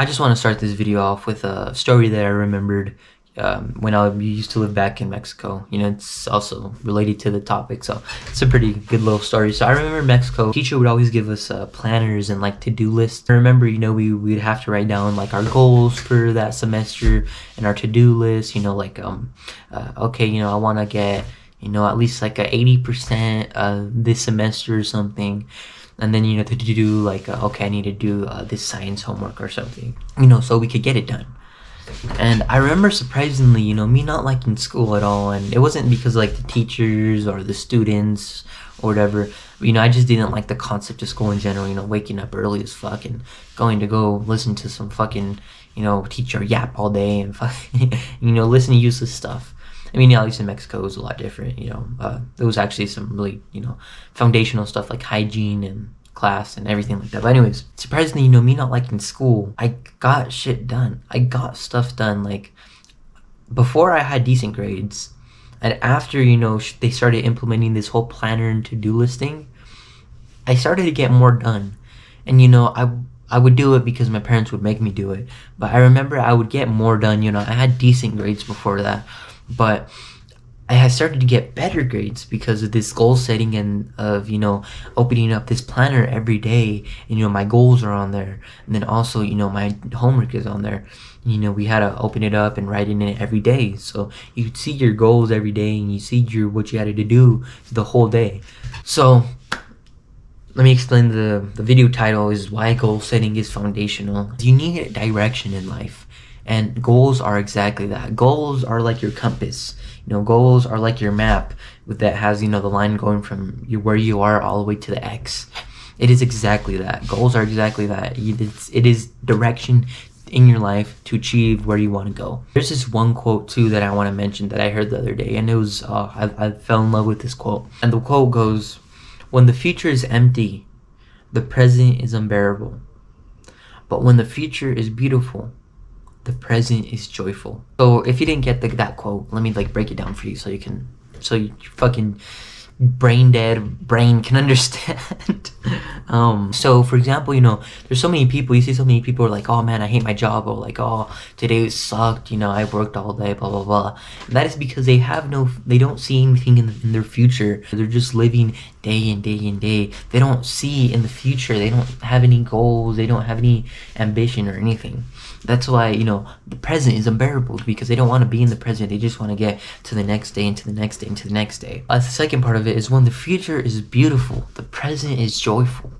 I just want to start this video off with a story that I remembered when I used to live back in Mexico. You know, it's also related to the topic, so it's a pretty good little story. So I remember in Mexico, teacher would always give us planners and like to-do lists. I remember, you know, we'd have to write down like our goals for that semester and our to-do list. You know, like okay, you know, I want to get, you know, at least like a 80% this semester or something. And then, you know, to do like, okay, I need to do this science homework or something, you know, so we could get it done. And I remember surprisingly, you know, me not liking school at all. And it wasn't because like the teachers or the students or whatever. You know, I just didn't like the concept of school in general, you know, waking up early as fuck and going to go listen to some fucking, you know, teacher yap all day and fucking, you know, listen to useless stuff. I mean, yeah, at least in Mexico, it was a lot different, you know. There was actually some really, you know, foundational stuff like hygiene and class and everything like that. But anyways, surprisingly, you know, me not liking school, I got shit done. I got stuff done. Like, before I had decent grades, and after, you know, they started implementing this whole planner and to-do listing, I started to get more done. And, you know, I would do it because my parents would make me do it. But I remember I would get more done, you know. I had decent grades before that. But I had started to get better grades because of this goal setting and of, you know, opening up this planner every day. And, you know, my goals are on there. And then also, you know, my homework is on there. You know, we had to open it up and write in it every day. So you could see your goals every day and you see what you had to do the whole day. So let me explain. The video title is Why Goal Setting is Foundational. You need direction in life. And goals are exactly that. Goals are like your compass. You know, goals are like your map that has, you know, the line going from where you are all the way to the X. It is exactly that. Goals are exactly that. It is direction in your life to achieve where you want to go. There's this one quote too that I want to mention that I heard the other day, and it was I fell in love with this quote. And the quote goes, "When the future is empty, the present is unbearable. But when the future is beautiful, the present is joyful." So if you didn't get that quote, let me like break it down for you so your fucking brain dead brain can understand. So for example, you know, there's so many people, you see so many people are like, oh man, I hate my job, or like, oh, today sucked, you know, I worked all day, blah blah blah. And that is because they don't see anything in their future. They're just living day in day in day. They don't see in the future. They don't have any goals. They don't have any ambition or anything. That's why, you know, the present is unbearable, because they don't want to be in the present. They just want to get to the next day and to the next day and to the next day. The second part of it is when the future is beautiful, the present is joyful.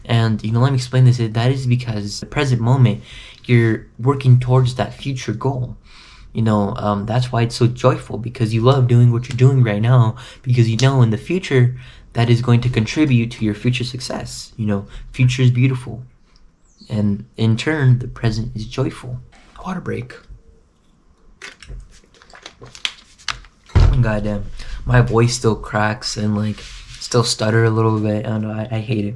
And, you know, let me explain this. That is because the present moment, you're working towards that future goal. You know, that's why it's so joyful, because you love doing what you're doing right now, because you know in the future that is going to contribute to your future success. You know, future is beautiful. And in turn, the present is joyful. Water break. Goddamn, my voice still cracks and like still stutter a little bit. I don't know. I hate it.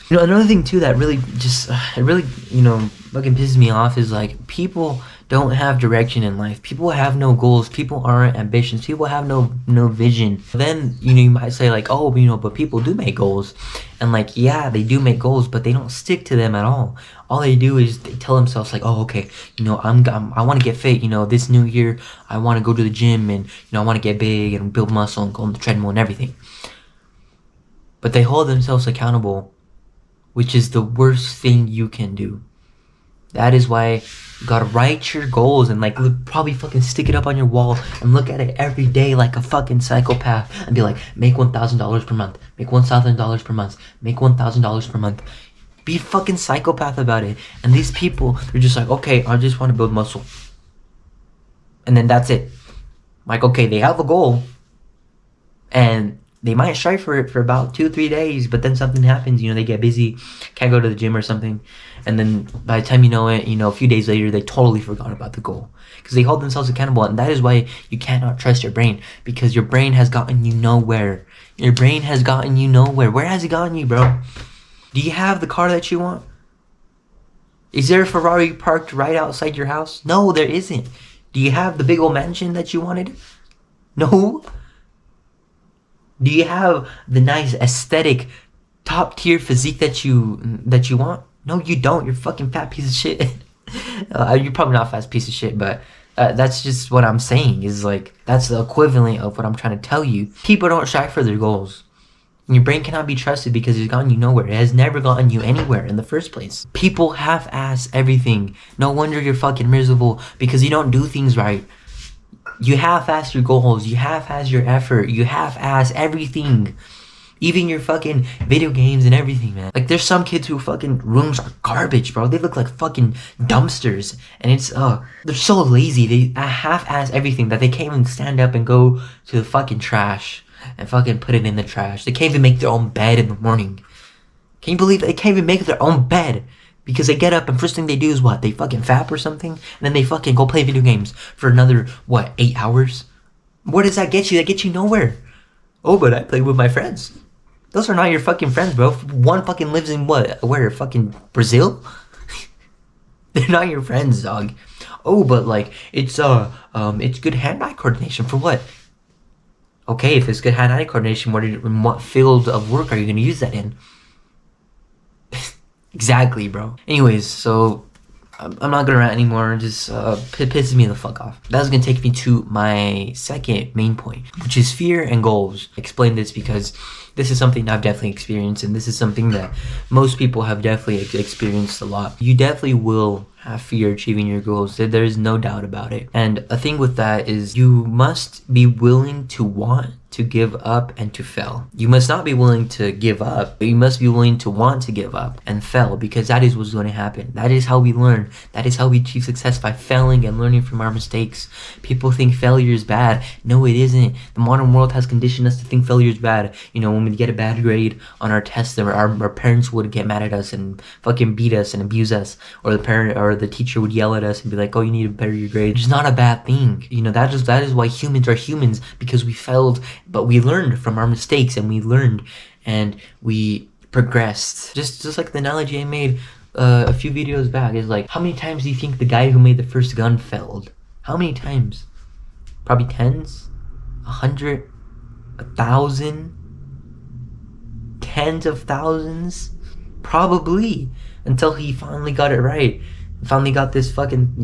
You know, another thing too that really just it really, you know, fucking pisses me off is like people don't have direction in life. People have no goals. People aren't ambitious. People have no vision. Then, you know, you might say like, oh, you know, but people do make goals. And like, yeah, they do make goals, but they don't stick to them at all. All they do is they tell themselves like, oh, okay, you know, I want to get fit. You know, this new year, I want to go to the gym and, you know, I want to get big and build muscle and go on the treadmill and everything. But they hold themselves accountable, which is the worst thing you can do. That is why you gotta write your goals and like probably fucking stick it up on your wall and look at it every day like a fucking psychopath and be like, make $1,000 per month, make $1,000 per month, make $1,000 per month. Be a fucking psychopath about it. And these people, they're just like, okay, I just want to build muscle. And then that's it. Like, okay, they have a goal and they might strive for it for about 2-3 days, but then something happens, you know, they get busy, can't go to the gym or something. And then by the time you know it, you know, a few days later, they totally forgot about the goal because they hold themselves accountable. And that is why you cannot trust your brain, because your brain has gotten you nowhere. Your brain has gotten you nowhere. Where has it gotten you, bro? Do you have the car that you want? Is there a Ferrari parked right outside your house? No, there isn't. Do you have the big old mansion that you wanted? No. Do you have the nice aesthetic top tier physique that you want? No, you don't. You're a fucking fat piece of shit. You're probably not a fast piece of shit, but that's just what I'm saying. Is like that's the equivalent of what I'm trying to tell you. People don't strive for their goals. Your brain cannot be trusted because it's gotten you nowhere. It has never gotten you anywhere in the first place. People half-ass everything. No wonder you're fucking miserable because you don't do things right. You half-ass your goals. You half-ass your effort. You half-ass everything. Even your fucking video games and everything, man. Like, there's some kids who fucking rooms are garbage, bro. They look like fucking dumpsters. And it's, they're so lazy. They half-ass everything that they can't even stand up and go to the fucking trash and fucking put it in the trash. They can't even make their own bed in the morning. Can you believe they can't even make their own bed? Because they get up and first thing they do is what? They fucking fap or something? And then they fucking go play video games for another, 8 hours? What does that get you? That gets you nowhere. Oh, but I play with my friends. Those are not your fucking friends, bro. One fucking lives in where? Fucking Brazil? They're not your friends, dog. Oh, but like, it's good hand-eye coordination for what? Okay, if it's good hand-eye coordination, what field of work are you going to use that in? Exactly, bro. Anyways, so I'm not going to rant anymore. Just pisses me the fuck off. That's going to take me to my second main point, which is fear and goals. I explain this because this is something I've definitely experienced, and this is something that most people have definitely experienced a lot. You definitely will have fear achieving your goals. There is no doubt about it. And a thing with that is you must be willing to want to give up and to fail. You must not be willing to give up, but you must be willing to want to give up and fail, because that is what's going to happen. That is how we learn. That is how we achieve success, by failing and learning from our mistakes. People think failure is bad. No, it isn't. The modern world has conditioned us to think failure is bad. You know, when we get a bad grade on our tests, our parents would get mad at us and fucking beat us and abuse us, or the parent or the teacher would yell at us and be like, oh, you need to better your grade. It's not a bad thing. You know, that is why humans are humans, because we failed, but we learned from our mistakes, and we learned and we progressed. Just like the analogy I made a few videos back is like, how many times do you think the guy who made the first gun failed? How many times? Probably tens, 100, 1,000, tens of thousands, probably, until he finally got it right. Finally got this fucking,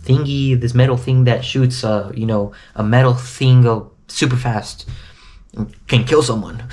thingy, this metal thing that shoots, a metal thing super fast and can kill someone.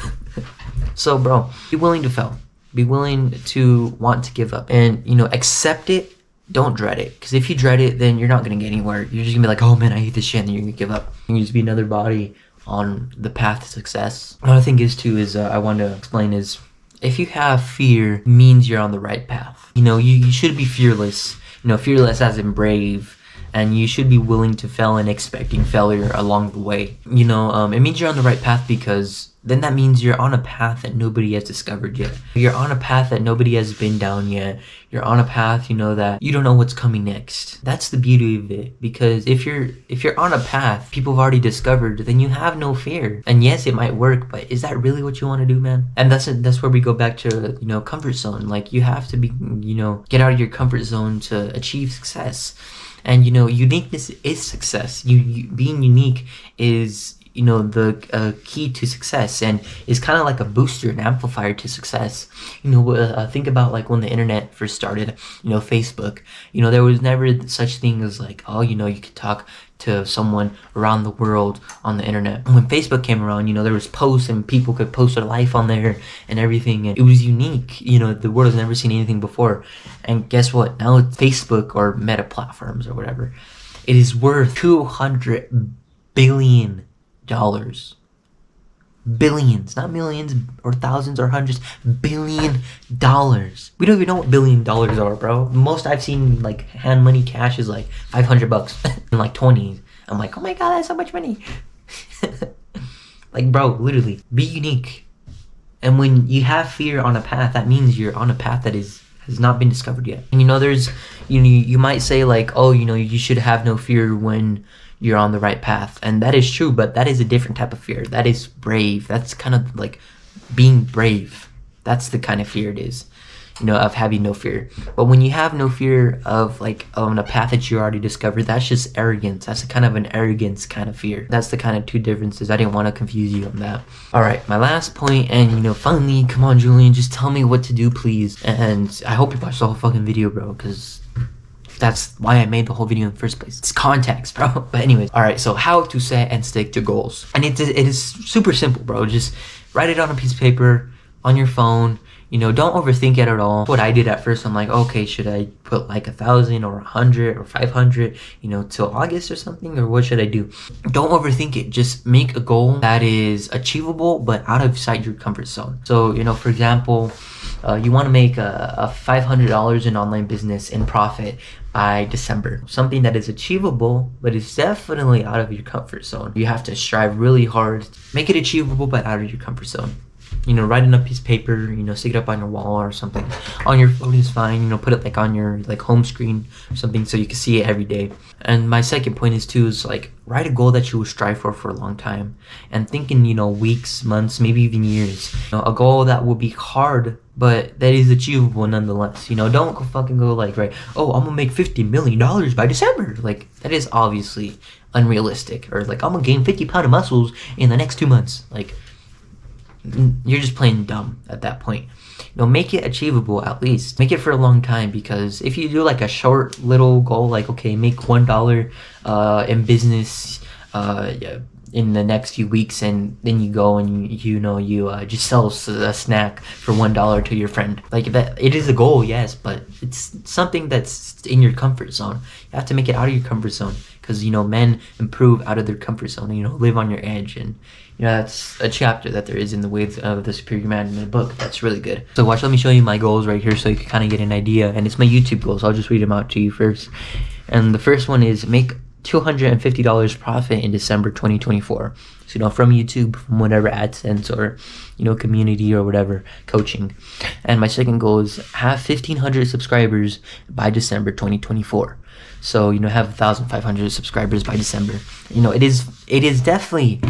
So, bro, be willing to fail. Be willing to want to give up. And, accept it. Don't dread it. Because if you dread it, then you're not going to get anywhere. You're just going to be like, oh, man, I hate this shit. And then you're going to give up. You just be another body on the path to success. Another thing I want to explain is, if you have fear, means you're on the right path. You should be fearless. Fearless as in brave. And you should be willing to fail and expecting failure along the way. It means you're on the right path, because then that means you're on a path that nobody has discovered yet. You're on a path that nobody has been down yet. You're on a path, that you don't know what's coming next. That's the beauty of it. Because if you're on a path people have already discovered, then you have no fear. And yes, it might work, but is that really what you want to do, man? And that's where we go back to, comfort zone. Like, you have to be, get out of your comfort zone to achieve success. And uniqueness is success. You being unique is the key to success, and is kind of like a booster, an amplifier to success. Think about like when the internet first started. Facebook. There was never such thing as like, oh, you could talk to someone around the world on the internet. When Facebook came around, there was posts, and people could post their life on there and everything, and it was unique. The world has never seen anything before. And guess what? Now it's Facebook or Meta platforms or whatever. It is worth $200 billion. Billions, not millions or thousands or hundreds, $1 billion. We don't even know what $1 billion are, bro. Most I've seen like hand money cash is like $500 and like 20. I'm like, oh my god, that's so much money. Like, bro, literally, be unique. And when you have fear on a path, that means you're on a path that has not been discovered yet. And you might say like, oh, you should have no fear when you're on the right path. And that is true, but that is a different type of fear. That is brave. That's kind of like being brave. That's the kind of fear it is, of having no fear. But when you have no fear of like on a path that you already discovered, that's just arrogance. That's a kind of an arrogance kind of fear. That's the kind of two differences. I didn't want to confuse you on that. All right, my last point, and finally, come on, Julian, just tell me what to do, please. And I hope you watched the whole fucking video, bro, because That's why I made the whole video in the first place. It's context, bro. But anyways, all right, so how to set and stick to goals. And it is super simple, bro. Just write it on a piece of paper, on your phone. You know, don't overthink it at all. What I did at first, I'm like, okay, should I put like 1,000 or 100 or 500, you know, till August or something, or what should I do? Don't overthink it. Just make a goal that is achievable but out of sight your comfort zone. So, you know, for example, you want to make a $500 in online business in profit by December. Something that is achievable, but is definitely out of your comfort zone. You have to strive really hard. Make it achievable, but out of your comfort zone. You know, write it on a piece of paper, you know, stick it up on your wall or something. On your phone is fine, you know, put it like on your like home screen or something so you can see it every day. And my second point is like write a goal that you will strive for a long time, and think in, you know, weeks, months, maybe even years. You know, a goal that will be hard, but that is achievable nonetheless. You know, don't go like, right, oh, I'm gonna make $50 million by December. Like, that is obviously unrealistic. Or like, I'm gonna gain 50 pounds of muscles in the next 2 months. Like, you're just playing dumb at that point. You know, make it achievable at least. Make it for a long time, because if you do like a short little goal, like, okay, make $1 in business in the next few weeks, and then you go and you just sell a snack for $1 to your friend. Like, that, it is a goal, yes, but it's something that's in your comfort zone. You have to make it out of your comfort zone, because, you know, men improve out of their comfort zone, you know, live on your edge. And you know, that's a chapter that there is in the Ways of the Superior Man in the book. That's really good. So watch, let me show you my goals right here so you can kind of get an idea. And it's my YouTube goals. I'll just read them out to you first. And the first one is make $250 profit in December 2024. So, you know, from YouTube, from whatever AdSense or, you know, community or whatever, coaching. And my second goal is have 1,500 subscribers by December 2024. So, you know, have 1,500 subscribers by December. You know, it is definitely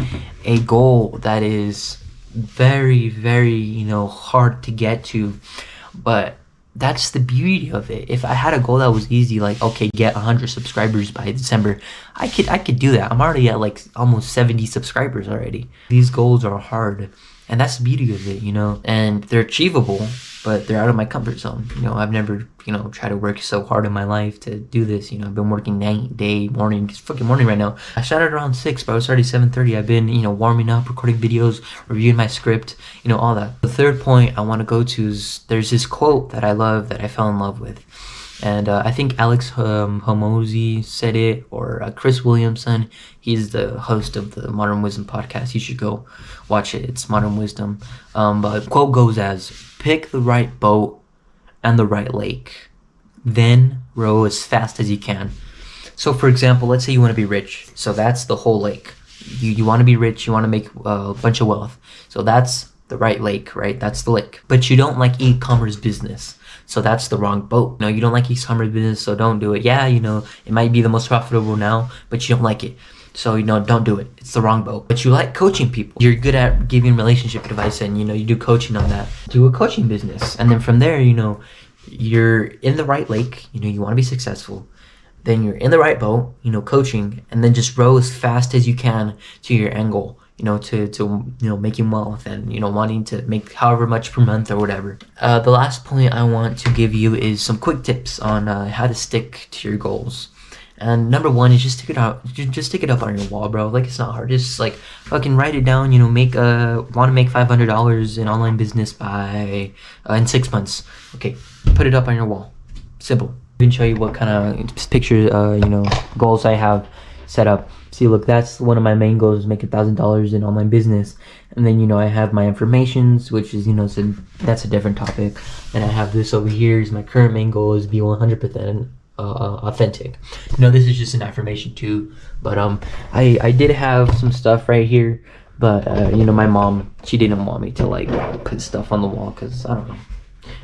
a goal that is very, very, you know, hard to get to, but that's the beauty of it. If I had a goal that was easy, like, okay, get 100 subscribers by December, I could do that. I'm already at like almost 70 subscribers already. These goals are hard, and that's the beauty of it, you know, and they're achievable, but they're out of my comfort zone. You know, I've never, you know, tried to work so hard in my life to do this. You know, I've been working night, day, morning. It's fucking morning right now. I started around 6, but it was already 7:30. I've been, you know, warming up, recording videos, reviewing my script, you know, all that. The third point I want to go to is there's this quote that I love, that I fell in love with. And I think Alex Hormozi said it, or Chris Williamson. He's the host of the Modern Wisdom podcast. You should go watch it. It's Modern Wisdom. But the quote goes as, pick the right boat and the right lake, then row as fast as you can. So, for example, let's say you want to be rich. So that's the whole lake. You want to be rich. You want to make a bunch of wealth. So that's the right lake, right? That's the lake. But you don't like e-commerce business. So that's the wrong boat. No, you don't like e-commerce business, so don't do it. Yeah, you know, it might be the most profitable now, but you don't like it. So, you know, don't do it. It's the wrong boat. But you like coaching people. You're good at giving relationship advice, and, you know, you do coaching on that. Do a coaching business. And then from there, you know, you're in the right lake. You know, you want to be successful. Then you're in the right boat, you know, coaching, and then just row as fast as you can to your end goal. You know, to you know, making wealth and, you know, wanting to make however much per month or whatever. The last point I want to give you is some quick tips on how to stick to your goals. And number one is just stick it out. Just stick it up on your wall, bro. Like, it's not hard. Just like fucking write it down. You know, want to make $500 in online business by in 6 months. Okay, put it up on your wall. Simple. I can show you what kind of picture you know, goals I have set up. See, look, that's one of my main goals, is make $1,000 in online business. And then, you know, I have my affirmations, which is, you know, so that's a different topic. And I have this over here is my current main goal, is be 100% authentic. You know, this is just an affirmation too. But I did have some stuff right here, but you know, my mom, she didn't want me to like put stuff on the wall because, I don't know,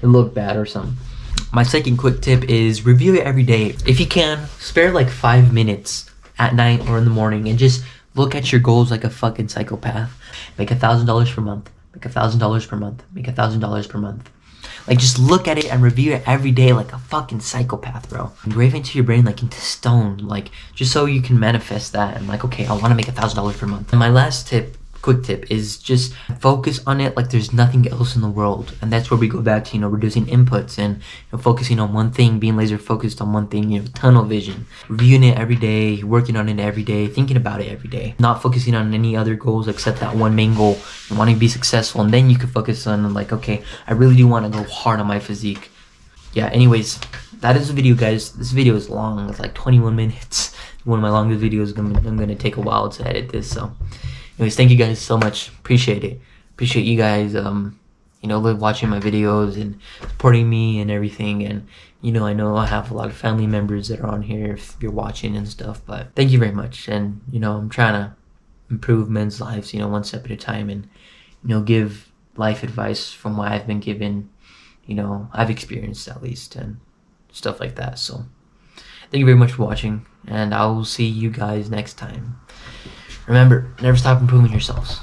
it looked bad or something. My second quick tip is review it every day. If you can, spare like 5 minutes at night or in the morning and just look at your goals like a fucking psychopath. Make $1,000 per month. Make $1,000 per month. Make $1,000 per month. Like, just look at it and review it every day like a fucking psychopath, bro. Engrave it into your brain, like into stone, like just so you can manifest that and like, okay, I want to make $1,000 per month. And my last tip, quick tip is just focus on it like there's nothing else in the world. And that's where we go back to, you know, reducing inputs and, you know, focusing on one thing, being laser focused on one thing, you know, tunnel vision, reviewing it every day, working on it every day, thinking about it every day, not focusing on any other goals except that one main goal and wanting to be successful. And then you can focus on like, okay, I really do want to go hard on my physique. Yeah, anyways, that is the video, guys. This video is long. It's like 21 minutes. One of my longest videos. I'm gonna take a while to edit this. So anyways, thank you guys so much. Appreciate it. Appreciate you guys you know, watching my videos and supporting me and everything. And you know I have a lot of family members that are on here if you're watching and stuff, but thank you very much. And you know, I'm trying to improve men's lives, you know, one step at a time, and you know, give life advice from what I've been given, you know, I've experienced at least, and stuff like that. So thank you very much for watching, and I will see you guys next time. Remember, never stop improving yourselves.